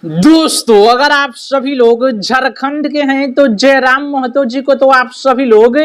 दोस्तों, अगर आप सभी लोग झारखंड के हैं तो जयराम महतो जी को तो आप सभी लोग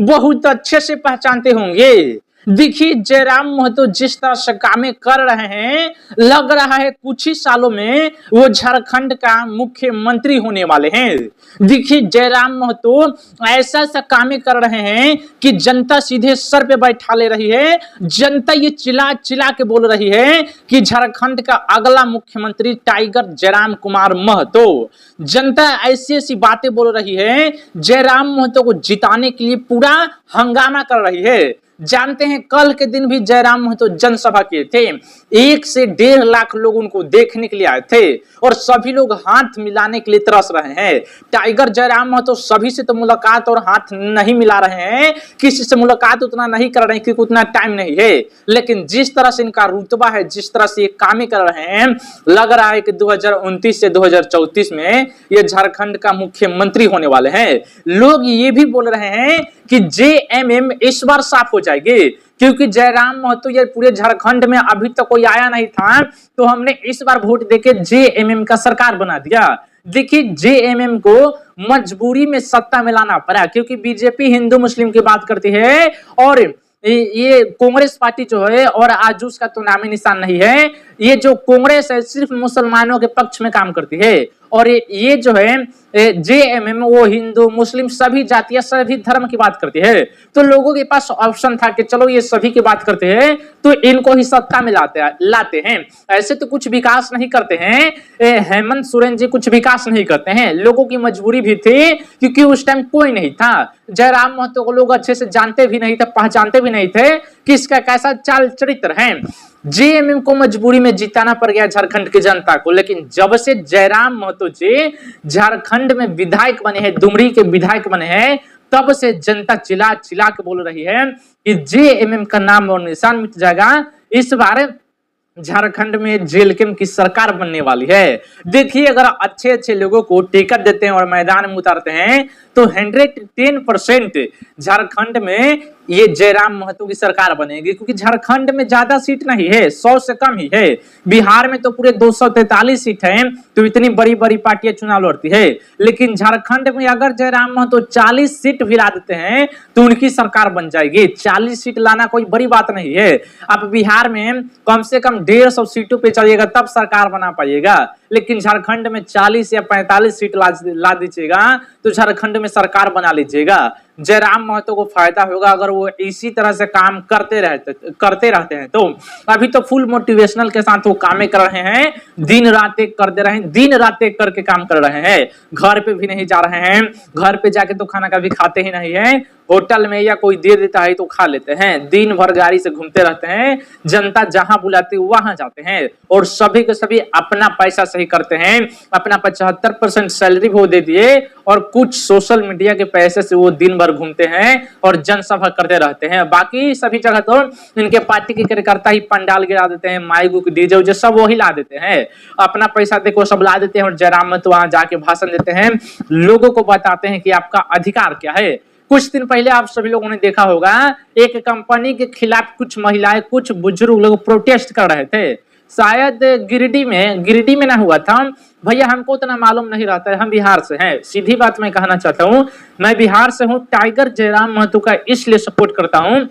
बहुत अच्छे से पहचानते होंगे। देखिए, जयराम महतो जिस तरह से कामें कर रहे हैं, लग रहा है कुछ ही सालों में वो झारखंड का मुख्यमंत्री होने वाले हैं। देखिए, जयराम महतो ऐसा ऐसा कामें कर रहे हैं कि जनता सीधे सर पे बैठा ले रही है। जनता ये चिल्ला चिल्ला के बोल रही है कि झारखंड का अगला मुख्यमंत्री टाइगर जयराम कुमार महतो। जनता ऐसी ऐसी बातें बोल रही है, जयराम महतो को जिताने के लिए पूरा हंगामा कर रही है। जानते हैं, कल के दिन भी जयराम महतो जनसभा किए थे। 1 से 1.5 लाख लोग उनको देखने के लिए आए थे और सभी लोग हाथ मिलाने के लिए तरस रहे हैं। टाइगर जयराम महतो सभी से तो मुलाकात और हाथ नहीं मिला रहे हैं, किसी से मुलाकात उतना नहीं कर रहे हैं क्योंकि उतना टाइम नहीं है। लेकिन जिस तरह से इनका रुतबा है, जिस तरह से ये कामें कर रहे हैं, लग रहा है कि 2029 से 2034 में ये झारखंड का मुख्यमंत्री होने वाले हैं। लोग ये भी बोल रहे हैं कि जेएमएम इस बार साफ हो जाएगी, क्योंकि जयराम महतो ये पूरे झारखंड में अभी तक कोई आया नहीं था, तो हमने इस बार वोट देके जेएमएम का सरकार बना दिया। देखिए, जेएमएम को मजबूरी में सत्ता में लाना पड़ा, क्योंकि बीजेपी हिंदू मुस्लिम की बात करती है और ये कांग्रेस पार्टी जो है, और आज उसका तो नाम निशान नहीं है। ये जो कांग्रेस है सिर्फ मुसलमानों के पक्ष में काम करती है, और ये जो है जेएमएम वो हिंदू मुस्लिम सभी जातियां सभी धर्म की बात करती है। तो लोगों के पास ऑप्शन था कि चलो ये सभी की बात करते हैं तो इनको ही सत्ता में लाते हैं। ऐसे तो कुछ विकास नहीं करते हैं, हेमंत सोरेन जी कुछ विकास नहीं करते हैं। लोगों की मजबूरी भी थी क्योंकि उस टाइम कोई नहीं था। जयराम महतो को लोग अच्छे से जानते भी नहीं थे, पहचानते भी नहीं थे कि इसका कैसा चाल चरित्र है। जेएमएम को मजबूरी में जिताना पड़ गया झारखंड की जनता को। लेकिन जब से जयराम महतो जी झारखंड में विधायक बने हैं, दुमरी के विधायक बने हैं, तब से जनता चिल्ला चिल्ला के बोल रही है कि जेएमएम का नाम और निशान मिट जाएगा। इस बार झारखंड में जेलकेम की सरकार बनने वाली है। देखिए, अगर अच्छे अच्छे लोगों को टिकट देते हैं और मैदान में उतारते हैं तो 110% झारखंड में ये जयराम महतो की सरकार बनेगी, क्योंकि झारखंड में ज्यादा सीट नहीं है, 100 से कम ही है। बिहार में तो पूरे 243 सीट है, तो इतनी बड़ी बड़ी पार्टियां चुनाव लड़ती है। लेकिन झारखंड में अगर जयराम महतो 40 सीट भी ला देते हैं तो उनकी सरकार बन जाएगी। 40 सीट लाना कोई बड़ी बात नहीं है। अब बिहार में कम से कम 150 सीटों पे चलिएगा तब सरकार बना पाइएगा, लेकिन झारखंड में 40 या 45 सीट ला दीजिएगा तो झारखंड में सरकार बना लीजिएगा। जयराम महतो को फायदा होगा अगर वो इसी तरह से काम करते रहते हैं। तो अभी तो फुल मोटिवेशनल के साथ वो कामें कर रहे हैं, दिन रात एक कर दे रहे हैं, दिन रात एक करके काम कर रहे हैं। घर पे भी नहीं जा रहे हैं, घर पे जाके तो खाना कभी खाते ही नहीं है, होटल में या कोई दे देता है तो खा लेते हैं। दिन भर गाड़ी से घूमते रहते हैं, जनता जहां बुलाती है वहां जाते हैं, और सभी के सभी अपना पैसा सही करते हैं। अपना 75% सैलरी वो दे दिए और कुछ सोशल मीडिया के पैसे से वो दिन भर घूमते हैं और जनसभा करते रहते हैं। बाकी सभी जगह तो इनके पार्टी के कार्यकर्ता ही पंडाल गिरा देते हैं, माइक डीजे उजे सब वही ला देते हैं, अपना पैसा देखो सब ला देते हैं, और जयराम महतो वहां जाके भाषण देते हैं, लोगों को बताते हैं कि आपका अधिकार क्या है। कुछ दिन पहले आप सभी लोगों ने देखा होगा, एक कंपनी के खिलाफ कुछ महिलाएं, कुछ बुजुर्ग लोग प्रोटेस्ट कर रहे थे। शायद गिरिडीह में ना हुआ था भैया, हमको उतना मालूम नहीं रहता है, हम बिहार से हैं। सीधी बात मैं कहना चाहता हूँ, मैं बिहार से हूँ। टाइगर जयराम महतो का इसलिए सपोर्ट करता हूँ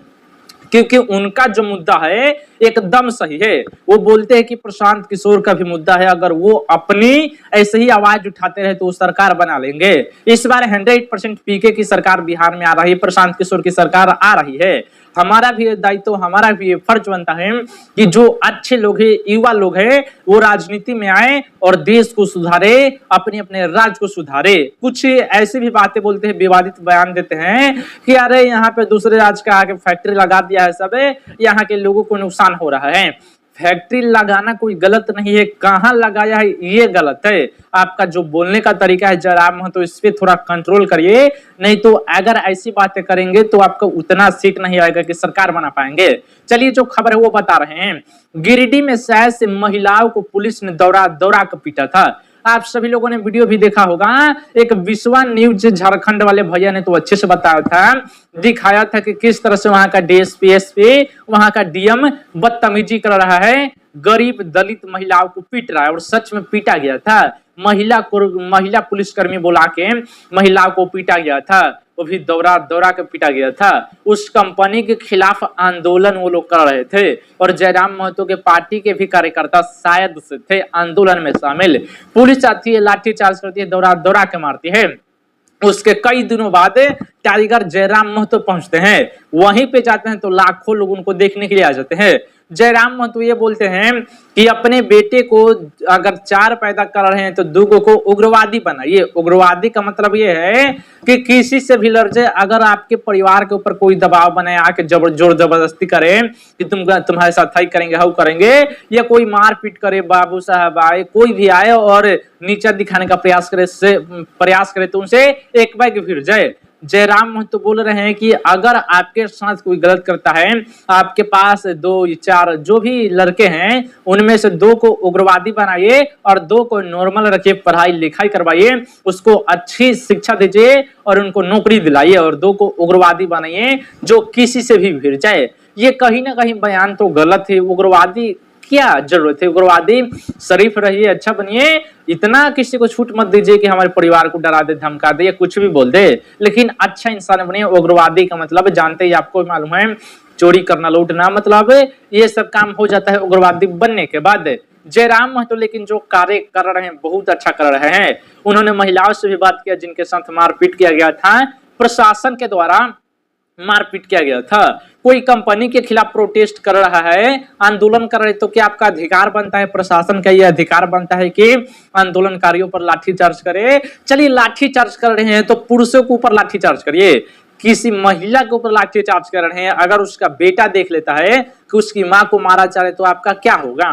क्योंकि उनका जो मुद्दा है एकदम सही है। वो बोलते हैं कि प्रशांत किशोर का भी मुद्दा है, अगर वो अपनी ऐसे ही आवाज उठाते रहे तो वो सरकार बना लेंगे। इस बार 100% पीके की सरकार बिहार में आ रही है, प्रशांत किशोर की सरकार आ रही है। हमारा भी दायित्व, हमारा भी फर्ज बनता है कि जो अच्छे लोग हैं, युवा लोग हैं, वो राजनीति में आए और देश को सुधारे, अपने अपने राज्य को सुधारे। कुछ ऐसी भी बातें बोलते हैं, विवादित बयान देते हैं कि अरे यहाँ पे दूसरे राज्य का आके फैक्ट्री लगा दिया है, सब यहाँ के लोगों को नुकसान हो रहा है। फैक्ट्री लगाना कोई गलत नहीं है, कहां लगाया है ये गलत है। आपका जो बोलने का तरीका है जयराम महतो, तो इस पे थोड़ा कंट्रोल करिए, नहीं तो अगर ऐसी बातें करेंगे तो आपको उतना सीट नहीं आएगा कि सरकार बना पाएंगे। चलिए, जो खबर है वो बता रहे हैं। गिरिडीह में शायद से महिलाओं को पुलिस ने दौड़ा कर पीटा था। आप सभी लोगों ने वीडियो भी देखा होगा। एक विश्वा न्यूज झारखंड वाले भैया ने तो अच्छे से बताया था, दिखाया था कि किस तरह से वहां का डीएसपी, एसपी, वहां का डीएम बदतमीजी कर रहा है गरीब दलित महिलाओं को पीट रहा है, और सच में पीटा गया था। महिला पुलिसकर्मी बुला के महिलाओं को पीटा गया था, वो भी दौरा दौरा के पीटा गया था। उस कंपनी के खिलाफ आंदोलन वो लोग कर रहे थे, और जयराम महतो के पार्टी के भी कार्यकर्ता शायद से थे आंदोलन में शामिल। पुलिस आती है, लाठीचार्ज करती है, दौरा दौरा के मारती है। उसके कई दिनों बाद टाइगर जयराम महतो पहुंचते हैं, वहीं पे जाते हैं तो लाखों लोग उनको देखने के लिए आ जाते हैं। जयराम महतो ये बोलते हैं कि अपने बेटे को अगर 4 पैदा कर रहे हैं तो 2 को उग्रवादी बनाइए। उग्रवादी का मतलब ये है कि किसी से भी लड़ जाए, अगर आपके परिवार के ऊपर कोई दबाव बनाए, आके जोर जबरदस्ती करे कि तुम्हारे साथ हाई करेंगे, हाउ करेंगे, या कोई मारपीट करे, बाबू साहब आए, कोई भी आए और नीचा दिखाने का प्रयास करे तो उनसे एक बैग फिर जाए। जयराम महतो बोल रहे हैं कि अगर आपके साथ कोई गलत करता है, आपके पास 2-4 जो भी लड़के हैं उनमें से 2 को उग्रवादी बनाइए और 2 को नॉर्मल रखिए, पढ़ाई लिखाई करवाइए, उसको अच्छी शिक्षा दीजिए और उनको नौकरी दिलाइए, और 2 को उग्रवादी बनाइए जो किसी से भी भिड़ जाए। ये कहीं ना कहीं बयान तो गलत है। उग्रवादी क्या जरूरत है? उग्रवादी शरीफ रहिए, अच्छा बनिए, इतना किसी को छूट मत दीजिए कि हमारे परिवार को डरा दे, धमका दे या कुछ भी बोल दे, लेकिन अच्छा इंसान बनिए। उग्रवादी का मतलब जानते ही आपको मालूम है, चोरी करना, लूटना, मतलब ये सब काम हो जाता है उग्रवादी बनने के बाद। जयराम महतो लेकिन जो कार्य कर रहे हैं बहुत अच्छा कर रहे हैं। उन्होंने महिलाओं से भी बात किया जिनके साथ मारपीट किया गया था, प्रशासन के द्वारा मारपीट किया गया था। कोई कंपनी के खिलाफ प्रोटेस्ट कर रहा है, आंदोलन कर रहे, तो क्या आपका अधिकार बनता है, प्रशासन का यह अधिकार बनता है कि आंदोलनकारियों पर लाठीचार्ज करे? चलिए लाठीचार्ज कर रहे हैं तो पुरुषों के ऊपर लाठीचार्ज करिए, किसी महिला के ऊपर लाठीचार्ज कर रहे हैं, अगर उसका बेटा देख लेता है कि उसकी मां को मारा जा रहा है तो आपका क्या होगा?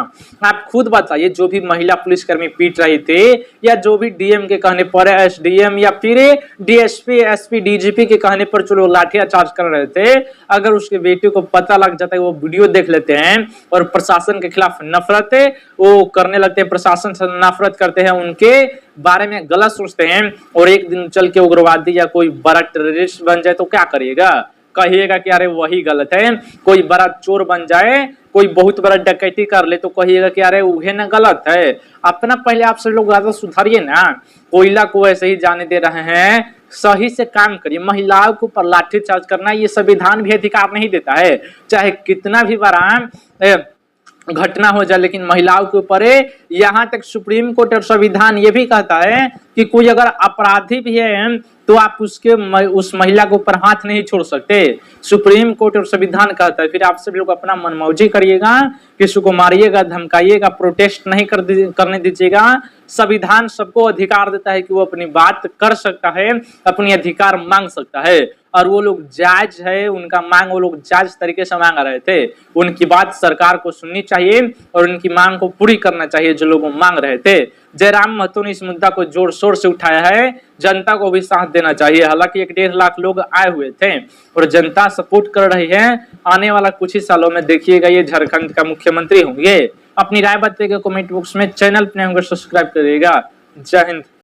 आप खुद बताइए। जो भी महिला पुलिसकर्मी पीट रहे थे, या जो भी डीएम के कहने पर, एसडीएम या फिर डीएसपी, एसपी, डीजीपी के कहने पर जो लोग लाठीचार्ज कर रहे थे, अगर उसके बेटे को पता लग जाता है, वो वीडियो देख लेते हैं और प्रशासन के खिलाफ नफरत वो करने लगते हैं, प्रशासन से नफरत करते हैं, उनके बारे में गलत सोचते हैं, और एक दिन चल के उग्रवादी या कोई बड़ा टेररिस्ट बन जाए तो क्या करिएगा? कहिएगा कि अरे वही गलत है। कोई बड़ा चोर बन जाए, कोई बहुत बड़ा डकैती कर ले तो कहिएगा कि अरे वही ना गलत है। अपना पहले आप सब लोग ज्यादा सुधारिए ना। कोयला को ऐसे ही जाने दे रहे हैं, सही से काम करिए। महिलाओं को पर लाठीचार्ज करना ये संविधान भी अधिकार नहीं देता है, चाहे कितना भी बड़ा घटना हो जाए, लेकिन महिलाओं के ऊपर यहाँ तक सुप्रीम कोर्ट और संविधान ये भी कहता है कि कोई अगर अपराधी भी है तो आप उस महिला के ऊपर हाथ नहीं छोड़ सकते। सुप्रीम कोर्ट और संविधान कहता है। फिर आप सब लोग अपना मनमौजी करिएगा, किसी को मारिएगा, धमकाइएगा, प्रोटेस्ट नहीं करने दीजिएगा। संविधान सबको अधिकार देता है कि वो अपनी बात कर सकता है, अपनी अधिकार मांग सकता है, और वो लोग जायज है, उनका मांग वो लोग जायज तरीके से मांग रहे थे। उनकी बात सरकार को सुननी चाहिए और उनकी मांग को पूरी करना चाहिए जो लोग मांग रहे थे। जयराम महतो ने इस मुद्दा को जोर शोर से उठाया है, जनता को भी साथ देना चाहिए। हालांकि 1.5 लाख लोग आए हुए थे और जनता सपोर्ट कर रही है। आने वाला कुछ ही सालों में देखिएगा ये झारखंड का मुख्यमंत्री होंगे। अपनी राय बताइएगा कमेंट बॉक्स में, चैनल पर नए होंगे सब्सक्राइब करिएगा। जय हिंद।